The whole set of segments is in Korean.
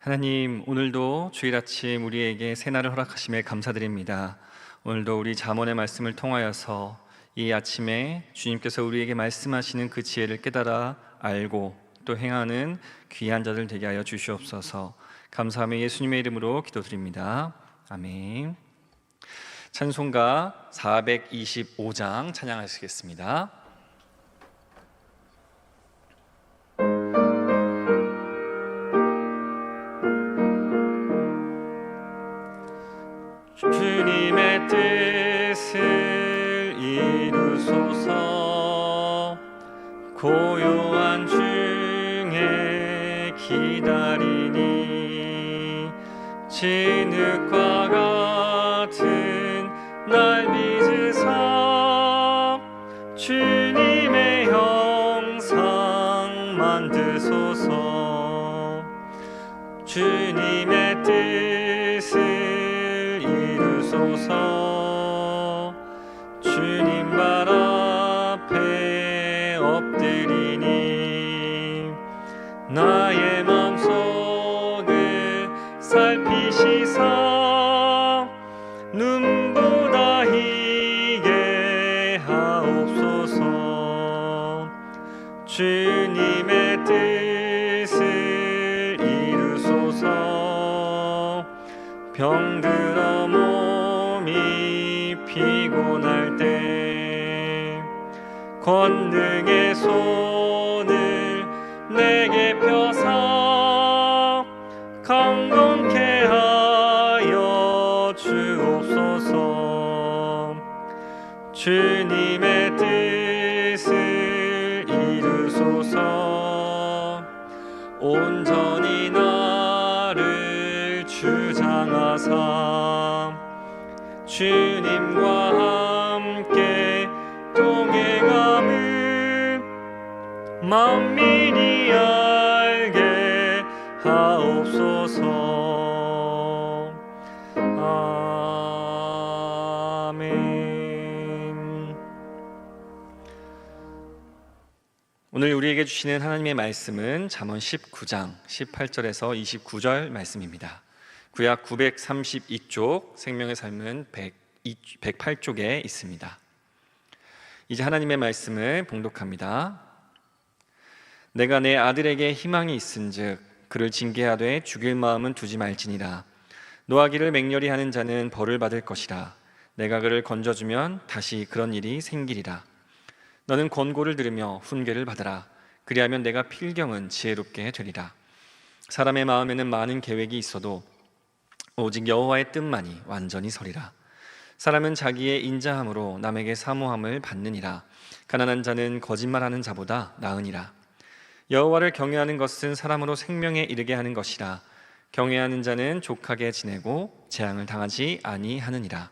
하나님, 오늘도 주일 아침 우리에게 새날을 허락하심에 감사드립니다. 오늘도 우리 잠언의 말씀을 통하여서 이 아침에 주님께서 우리에게 말씀하시는 그 지혜를 깨달아 알고 또 행하는 귀한 자들 되게 하여 주시옵소서. 감사하며 예수님의 이름으로 기도드립니다. 아멘. 찬송가 425장 찬양하시겠습니다. 주님의 뜻을 이루소서. 고요한 중에 기다리니 진흙과 같은 날 빚으사 주님의 형상 만드소서. 주님의 뜻을 이루소서. 주님 발 앞에 엎드리니 나의 마음속을 살피시사 눈보다 희게 하옵소서. 주님의 뜻을 이루소서. 병들어 몸이 피곤할 때 권능의 손을 내게 펴사 강건케 하여 주옵소서. 주님의 뜻을 이루소서. 온전히 나를 주장하사 주님과 함께 동행함을 만민이 알게 하옵소서. 아멘. 오늘 우리에게 주시는 하나님의 말씀은 잠언 19장 18절에서 29절 말씀입니다. 구약 932쪽, 생명의 삶은 108쪽에 있습니다. 이제 하나님의 말씀을 봉독합니다. 내가 내 아들에게 희망이 있은즉 그를 징계하되 죽일 마음은 두지 말지니라. 노하기를 맹렬히 하는 자는 벌을 받을 것이라. 내가 그를 건져주면 다시 그런 일이 생기리라. 너는 권고를 들으며 훈계를 받으라. 그리하면 내가 필경은 지혜롭게 되리라. 사람의 마음에는 많은 계획이 있어도 오직 여호와의 뜻만이 완전히 서리라. 사람은 자기의 인자함으로 남에게 사모함을 받느니라. 가난한 자는 거짓말하는 자보다 나으니라. 여호와를 경외하는 것은 사람으로 생명에 이르게 하는 것이라. 경외하는 자는 족하게 지내고 재앙을 당하지 아니하느니라.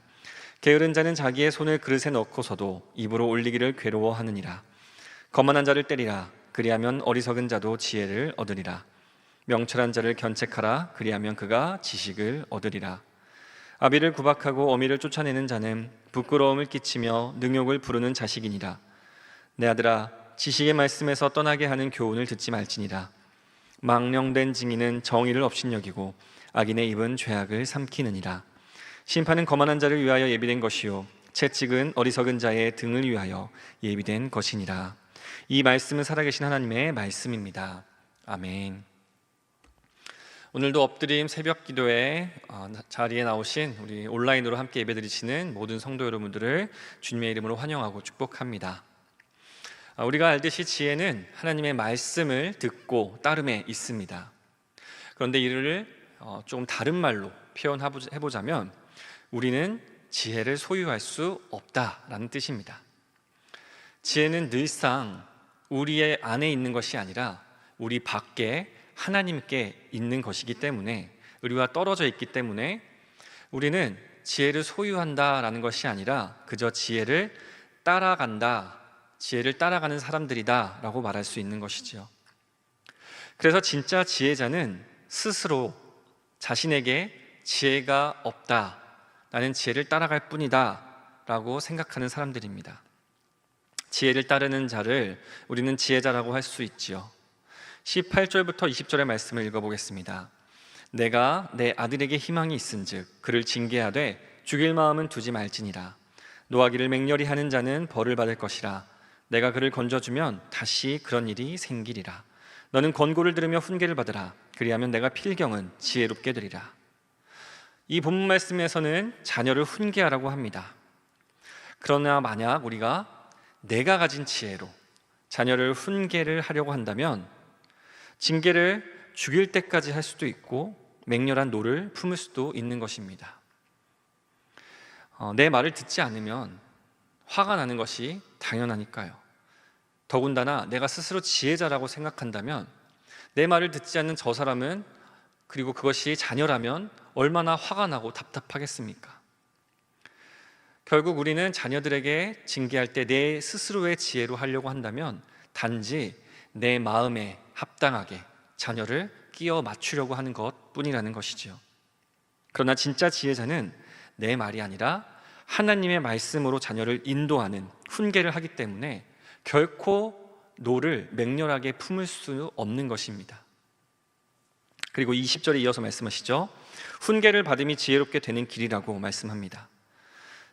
게으른 자는 자기의 손을 그릇에 넣고서도 입으로 올리기를 괴로워하느니라. 거만한 자를 때리라. 그리하면 어리석은 자도 지혜를 얻으리라. 명철한 자를 견책하라. 그리하면 그가 지식을 얻으리라. 아비를 구박하고 어미를 쫓아내는 자는 부끄러움을 끼치며 능욕을 부르는 자식이니라. 내 아들아, 지식의 말씀에서 떠나게 하는 교훈을 듣지 말지니라. 망령된 증인은 정의를 업신여기고 악인의 입은 죄악을 삼키느니라. 심판은 거만한 자를 위하여 예비된 것이요 채찍은 어리석은 자의 등을 위하여 예비된 것이니라. 이 말씀은 살아계신 하나님의 말씀입니다. 아멘. 오늘도 엎드림 새벽 기도에 자리에 나오신 우리 온라인으로 함께 예배드리시는 모든 성도 여러분들을 주님의 이름으로 환영하고 축복합니다. 우리가 알듯이 지혜는 하나님의 말씀을 듣고 따름에 있습니다. 그런데 이를 조금 다른 말로 표현해보자면 우리는 지혜를 소유할 수 없다라는 뜻입니다. 지혜는 늘상 우리의 안에 있는 것이 아니라 우리 밖에 하나님께 있는 것이기 때문에, 우리와 떨어져 있기 때문에 우리는 지혜를 소유한다라는 것이 아니라 그저 지혜를 따라간다, 지혜를 따라가는 사람들이다 라고 말할 수 있는 것이죠. 그래서 진짜 지혜자는 스스로 자신에게 지혜가 없다, 나는 지혜를 따라갈 뿐이다 라고 생각하는 사람들입니다. 지혜를 따르는 자를 우리는 지혜자라고 할 수 있지요. 18절부터 20절의 말씀을 읽어보겠습니다. 내가 내 아들에게 희망이 있은즉 그를 징계하되 죽일 마음은 두지 말지니라. 노하기를 맹렬히 하는 자는 벌을 받을 것이라. 내가 그를 건져주면 다시 그런 일이 생기리라. 너는 권고를 들으며 훈계를 받으라. 그리하면 내가 필경은 지혜롭게 되리라. 이 본문 말씀에서는 자녀를 훈계하라고 합니다. 그러나 만약 우리가 내가 가진 지혜로 자녀를 훈계를 하려고 한다면 징계를 죽일 때까지 할 수도 있고 맹렬한 노를 품을 수도 있는 것입니다. 내 말을 듣지 않으면 화가 나는 것이 당연하니까요. 더군다나 내가 스스로 지혜자라고 생각한다면 내 말을 듣지 않는 저 사람은, 그리고 그것이 자녀라면 얼마나 화가 나고 답답하겠습니까? 결국 우리는 자녀들에게 징계할 때 내 스스로의 지혜로 하려고 한다면 단지 내 마음에 합당하게 자녀를 끼워 맞추려고 하는 것뿐이라는 것이지요. 그러나 진짜 지혜자는 내 말이 아니라 하나님의 말씀으로 자녀를 인도하는 훈계를 하기 때문에 결코 노를 맹렬하게 품을 수 없는 것입니다. 그리고 20절에 이어서 말씀하시죠. 훈계를 받음이 지혜롭게 되는 길이라고 말씀합니다.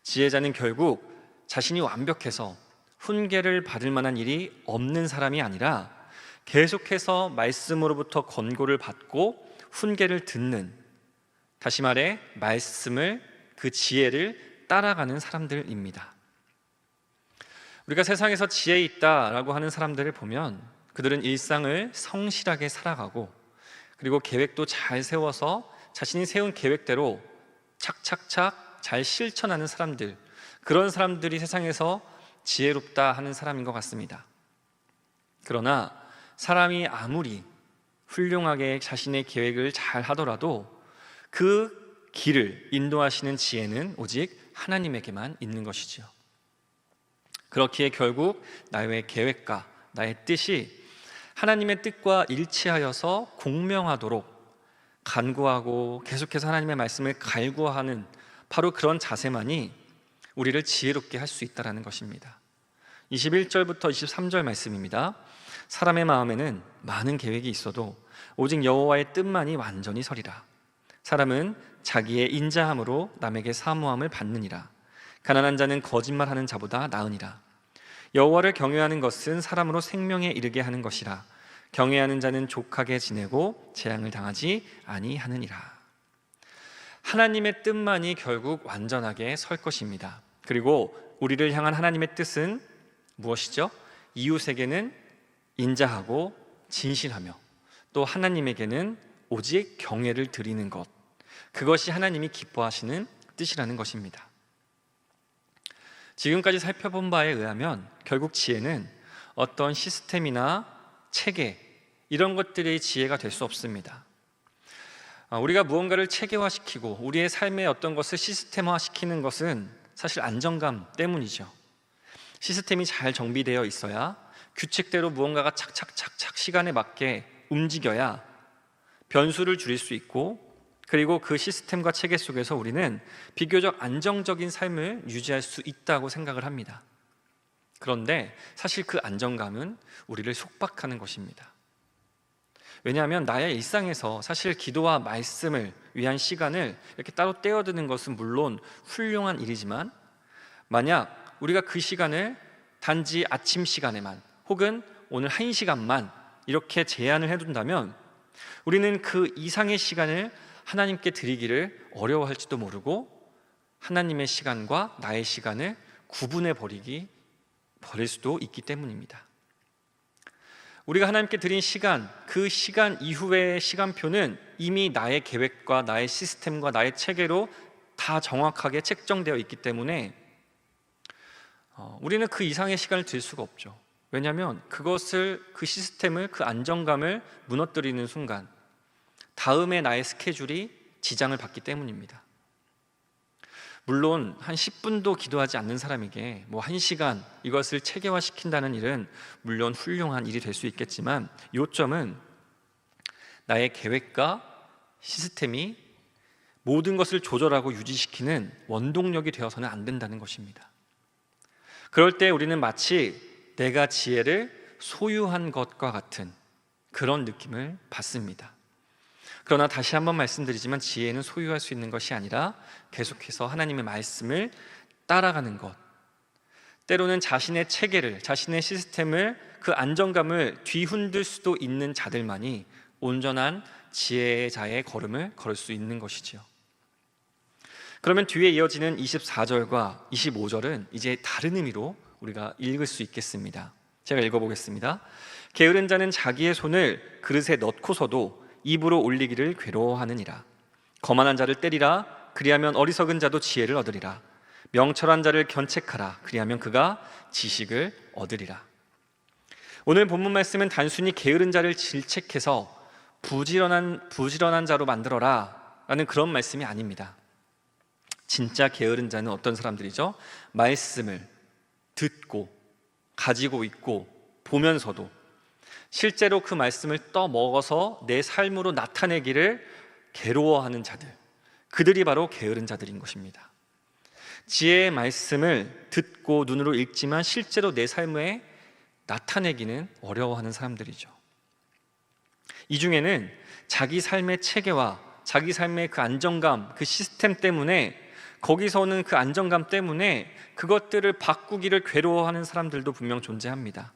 지혜자는 결국 자신이 완벽해서 훈계를 받을 만한 일이 없는 사람이 아니라 계속해서 말씀으로부터 권고를 받고 훈계를 듣는, 다시 말해 말씀을, 그 지혜를 따라가는 사람들입니다. 우리가 세상에서 지혜 있다라고 하는 사람들을 보면 그들은 일상을 성실하게 살아가고 그리고 계획도 잘 세워서 자신이 세운 계획대로 착착착 잘 실천하는 사람들, 그런 사람들이 세상에서 지혜롭다 하는 사람인 것 같습니다. 그러나 사람이 아무리 훌륭하게 자신의 계획을 잘 하더라도 그 길을 인도하시는 지혜는 오직 하나님에게만 있는 것이지요. 그렇기에 결국 나의 계획과 나의 뜻이 하나님의 뜻과 일치하여서 공명하도록 간구하고 계속해서 하나님의 말씀을 갈구하는 바로 그런 자세만이 우리를 지혜롭게 할 수 있다는 것입니다. 21절부터 23절 말씀입니다. 사람의 마음에는 많은 계획이 있어도 오직 여호와의 뜻만이 완전히 서리라. 사람은 자기의 인자함으로 남에게 사모함을 받느니라. 가난한 자는 거짓말하는 자보다 나으니라. 여호와를 경외하는 것은 사람으로 생명에 이르게 하는 것이라. 경외하는 자는 족하게 지내고 재앙을 당하지 아니하느니라. 하나님의 뜻만이 결국 완전하게 설 것입니다. 그리고 우리를 향한 하나님의 뜻은 무엇이죠? 이웃에게는 인자하고 진실하며 또 하나님에게는 오직 경외를 드리는 것, 그것이 하나님이 기뻐하시는 뜻이라는 것입니다. 지금까지 살펴본 바에 의하면 결국 지혜는 어떤 시스템이나 체계, 이런 것들의 지혜가 될 수 없습니다. 우리가 무언가를 체계화시키고 우리의 삶의 어떤 것을 시스템화시키는 것은 사실 안정감 때문이죠. 시스템이 잘 정비되어 있어야 규칙대로 무언가가 착착착착 시간에 맞게 움직여야 변수를 줄일 수 있고, 그리고 그 시스템과 체계 속에서 우리는 비교적 안정적인 삶을 유지할 수 있다고 생각을 합니다. 그런데 사실 그 안정감은 우리를 속박하는 것입니다. 왜냐하면 나의 일상에서 사실 기도와 말씀을 위한 시간을 이렇게 따로 떼어드는 것은 물론 훌륭한 일이지만, 만약 우리가 그 시간을 단지 아침 시간에만 혹은 오늘 1시간만 이렇게 제한을 해둔다면 우리는 그 이상의 시간을 하나님께 드리기를 어려워할지도 모르고 하나님의 시간과 나의 시간을 구분해 버릴 수도 있기 때문입니다. 우리가 하나님께 드린 시간, 그 시간 이후의 시간표는 이미 나의 계획과 나의 시스템과 나의 체계로 다 정확하게 책정되어 있기 때문에 우리는 그 이상의 시간을 드릴 수가 없죠. 왜냐하면 그것을, 그 시스템을, 그 안정감을 무너뜨리는 순간 다음에 나의 스케줄이 지장을 받기 때문입니다. 물론 한 10분도 기도하지 않는 사람에게 1시간 이것을 체계화시킨다는 일은 물론 훌륭한 일이 될 수 있겠지만, 요점은 나의 계획과 시스템이 모든 것을 조절하고 유지시키는 원동력이 되어서는 안 된다는 것입니다. 그럴 때 우리는 마치 내가 지혜를 소유한 것과 같은 그런 느낌을 받습니다. 그러나 다시 한번 말씀드리지만 지혜는 소유할 수 있는 것이 아니라 계속해서 하나님의 말씀을 따라가는 것, 때로는 자신의 체계를, 자신의 시스템을, 그 안정감을 뒤흔들 수도 있는 자들만이 온전한 지혜의 자의 걸음을 걸을 수 있는 것이지요. 그러면 뒤에 이어지는 24절과 25절은 이제 다른 의미로 우리가 읽을 수 있겠습니다. 제가 읽어보겠습니다. 게으른 자는 자기의 손을 그릇에 넣고서도 입으로 올리기를 괴로워하느니라. 거만한 자를 때리라. 그리하면 어리석은 자도 지혜를 얻으리라. 명철한 자를 견책하라. 그리하면 그가 지식을 얻으리라. 오늘 본문 말씀은 단순히 게으른 자를 질책해서 부지런한 자로 만들어라 라는 그런 말씀이 아닙니다. 진짜 게으른 자는 어떤 사람들이죠? 말씀을 듣고 가지고 있고 보면서도 실제로 그 말씀을 떠먹어서 내 삶으로 나타내기를 괴로워하는 자들, 그들이 바로 게으른 자들인 것입니다. 지혜의 말씀을 듣고 눈으로 읽지만 실제로 내 삶에 나타내기는 어려워하는 사람들이죠. 이 중에는 자기 삶의 체계와 자기 삶의 그 안정감, 그 시스템 때문에, 거기서 오는 그 안정감 때문에 그것들을 바꾸기를 괴로워하는 사람들도 분명 존재합니다.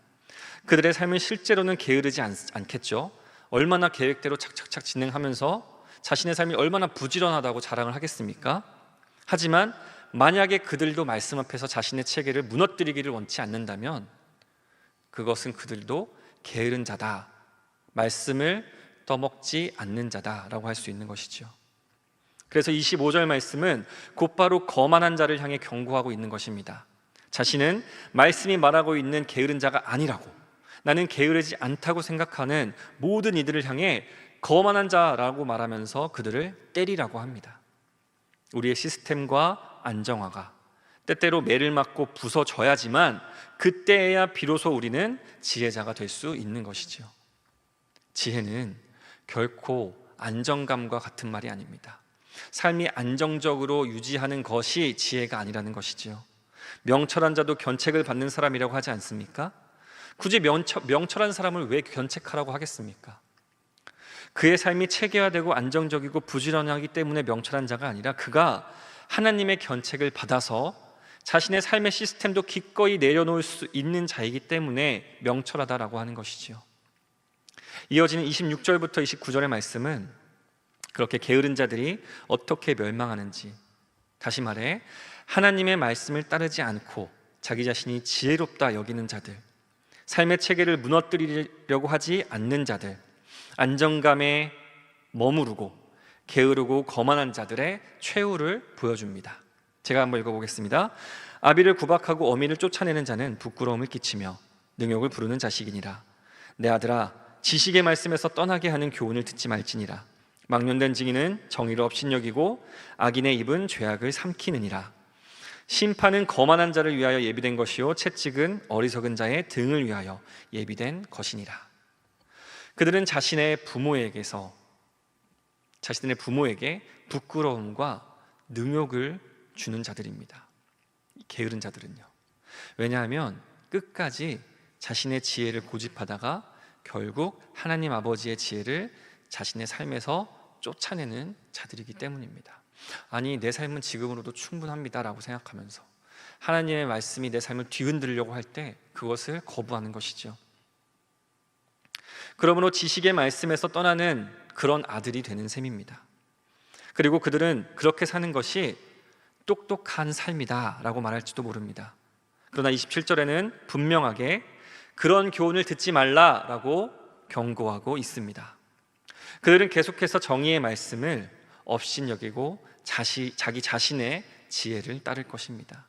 그들의 삶은 실제로는 게으르지 않겠죠. 얼마나 계획대로 착착착 진행하면서 자신의 삶이 얼마나 부지런하다고 자랑을 하겠습니까? 하지만 만약에 그들도 말씀 앞에서 자신의 체계를 무너뜨리기를 원치 않는다면 그것은 그들도 게으른 자다, 말씀을 떠먹지 않는 자다라고 할 수 있는 것이죠. 그래서 25절 말씀은 곧바로 거만한 자를 향해 경고하고 있는 것입니다. 자신은 말씀이 말하고 있는 게으른 자가 아니라고, 나는 게으르지 않다고 생각하는 모든 이들을 향해 거만한 자라고 말하면서 그들을 때리라고 합니다. 우리의 시스템과 안정화가 때때로 매를 맞고 부서져야지만 그때야 비로소 우리는 지혜자가 될 수 있는 것이죠. 지혜는 결코 안정감과 같은 말이 아닙니다. 삶이 안정적으로 유지하는 것이 지혜가 아니라는 것이지요. 명철한 자도 견책을 받는 사람이라고 하지 않습니까? 굳이 명철한 사람을 왜 견책하라고 하겠습니까? 그의 삶이 체계화되고 안정적이고 부지런하기 때문에 명철한 자가 아니라 그가 하나님의 견책을 받아서 자신의 삶의 시스템도 기꺼이 내려놓을 수 있는 자이기 때문에 명철하다라고 하는 것이지요. 이어지는 26절부터 29절의 말씀은 그렇게 게으른 자들이 어떻게 멸망하는지, 다시 말해 하나님의 말씀을 따르지 않고 자기 자신이 지혜롭다 여기는 자들, 삶의 체계를 무너뜨리려고 하지 않는 자들, 안정감에 머무르고 게으르고 거만한 자들의 최후를 보여줍니다. 제가 한번 읽어보겠습니다. 아비를 구박하고 어미를 쫓아내는 자는 부끄러움을 끼치며 능욕을 부르는 자식이니라. 내 아들아, 지식의 말씀에서 떠나게 하는 교훈을 듣지 말지니라. 망령된 증인은 정의를 업신여기고 악인의 입은 죄악을 삼키느니라. 심판은 거만한 자를 위하여 예비된 것이요 채찍은 어리석은 자의 등을 위하여 예비된 것이니라. 그들은 자신의 부모에게 부끄러움과 능욕을 주는 자들입니다. 게으른 자들은요. 왜냐하면 끝까지 자신의 지혜를 고집하다가 결국 하나님 아버지의 지혜를 자신의 삶에서 쫓아내는 자들이기 때문입니다. 아니, 내 삶은 지금으로도 충분합니다라고 생각하면서 하나님의 말씀이 내 삶을 뒤흔들려고 할 때 그것을 거부하는 것이죠. 그러므로 지식의 말씀에서 떠나는 그런 아들이 되는 셈입니다. 그리고 그들은 그렇게 사는 것이 똑똑한 삶이다 라고 말할지도 모릅니다. 그러나 27절에는 분명하게 그런 교훈을 듣지 말라라고 경고하고 있습니다. 그들은 계속해서 정의의 말씀을 업신여기고 자기 자신의 지혜를 따를 것입니다.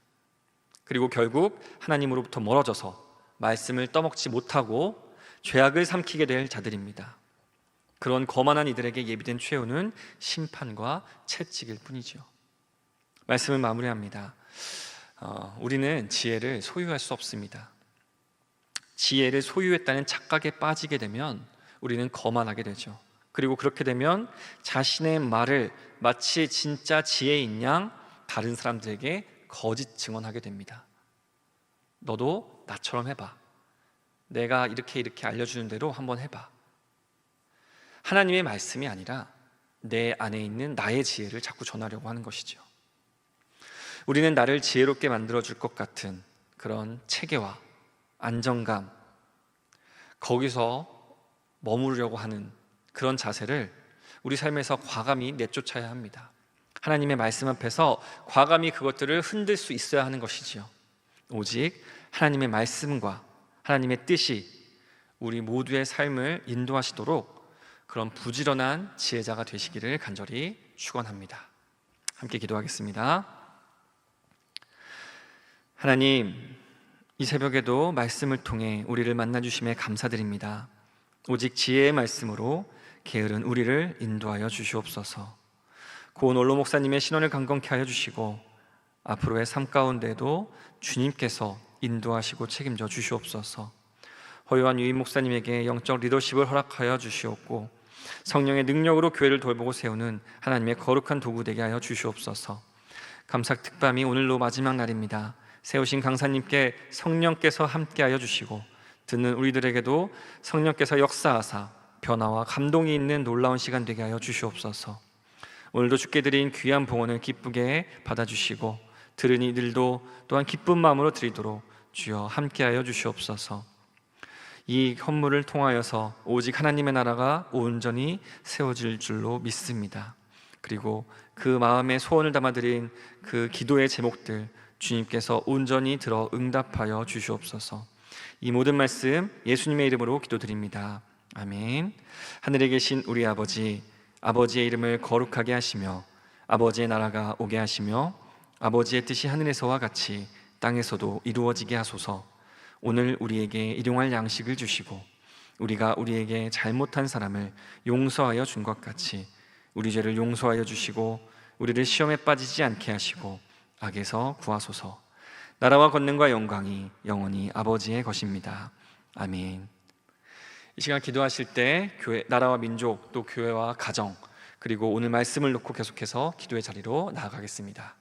그리고 결국 하나님으로부터 멀어져서 말씀을 떠먹지 못하고 죄악을 삼키게 될 자들입니다. 그런 거만한 이들에게 예비된 최후는 심판과 채찍일 뿐이죠. 말씀을 마무리합니다. 우리는 지혜를 소유할 수 없습니다. 지혜를 소유했다는 착각에 빠지게 되면 우리는 거만하게 되죠. 그리고 그렇게 되면 자신의 말을 마치 진짜 지혜인 양 다른 사람들에게 거짓 증언하게 됩니다. 너도 나처럼 해봐. 내가 이렇게 알려주는 대로 한번 해봐. 하나님의 말씀이 아니라 내 안에 있는 나의 지혜를 자꾸 전하려고 하는 것이죠. 우리는 나를 지혜롭게 만들어줄 것 같은 그런 체계와 안정감, 거기서 머무르려고 하는 그런 자세를 우리 삶에서 과감히 내쫓아야 합니다. 하나님의 말씀 앞에서 과감히 그것들을 흔들 수 있어야 하는 것이지요. 오직 하나님의 말씀과 하나님의 뜻이 우리 모두의 삶을 인도하시도록 그런 부지런한 지혜자가 되시기를 간절히 축원합니다. 함께 기도하겠습니다. 하나님, 이 새벽에도 말씀을 통해 우리를 만나주심에 감사드립니다. 오직 지혜의 말씀으로 게으른 우리를 인도하여 주시옵소서. 고은 원로 목사님의 신원을 강건케 하여 주시고 앞으로의 삶 가운데도 주님께서 인도하시고 책임져 주시옵소서. 허요한 유임 목사님에게 영적 리더십을 허락하여 주시옵고 성령의 능력으로 교회를 돌보고 세우는 하나님의 거룩한 도구 되게 하여 주시옵소서. 감사 특밤이 오늘로 마지막 날입니다. 세우신 강사님께 성령께서 함께하여 주시고 듣는 우리들에게도 성령께서 역사하사 변화와 감동이 있는 놀라운 시간 되게 하여 주시옵소서. 오늘도 주께 드린 귀한 봉헌을 기쁘게 받아주시고 들은 이들도 또한 기쁜 마음으로 드리도록 주여 함께하여 주시옵소서. 이 헌물을 통하여서 오직 하나님의 나라가 온전히 세워질 줄로 믿습니다. 그리고 그 마음에 소원을 담아드린 그 기도의 제목들 주님께서 온전히 들어 응답하여 주시옵소서. 이 모든 말씀 예수님의 이름으로 기도드립니다. 아멘. 하늘에 계신 우리 아버지, 아버지의 이름을 거룩하게 하시며 아버지의 나라가 오게 하시며 아버지의 뜻이 하늘에서와 같이 땅에서도 이루어지게 하소서. 오늘 우리에게 일용할 양식을 주시고 우리가 우리에게 잘못한 사람을 용서하여 준 것 같이 우리 죄를 용서하여 주시고 우리를 시험에 빠지지 않게 하시고 악에서 구하소서. 나라와 권능과 영광이 영원히 아버지의 것입니다. 아멘. 이 시간 기도하실 때 교회, 나라와 민족, 또 교회와 가정, 그리고 오늘 말씀을 놓고 계속해서 기도의 자리로 나아가겠습니다.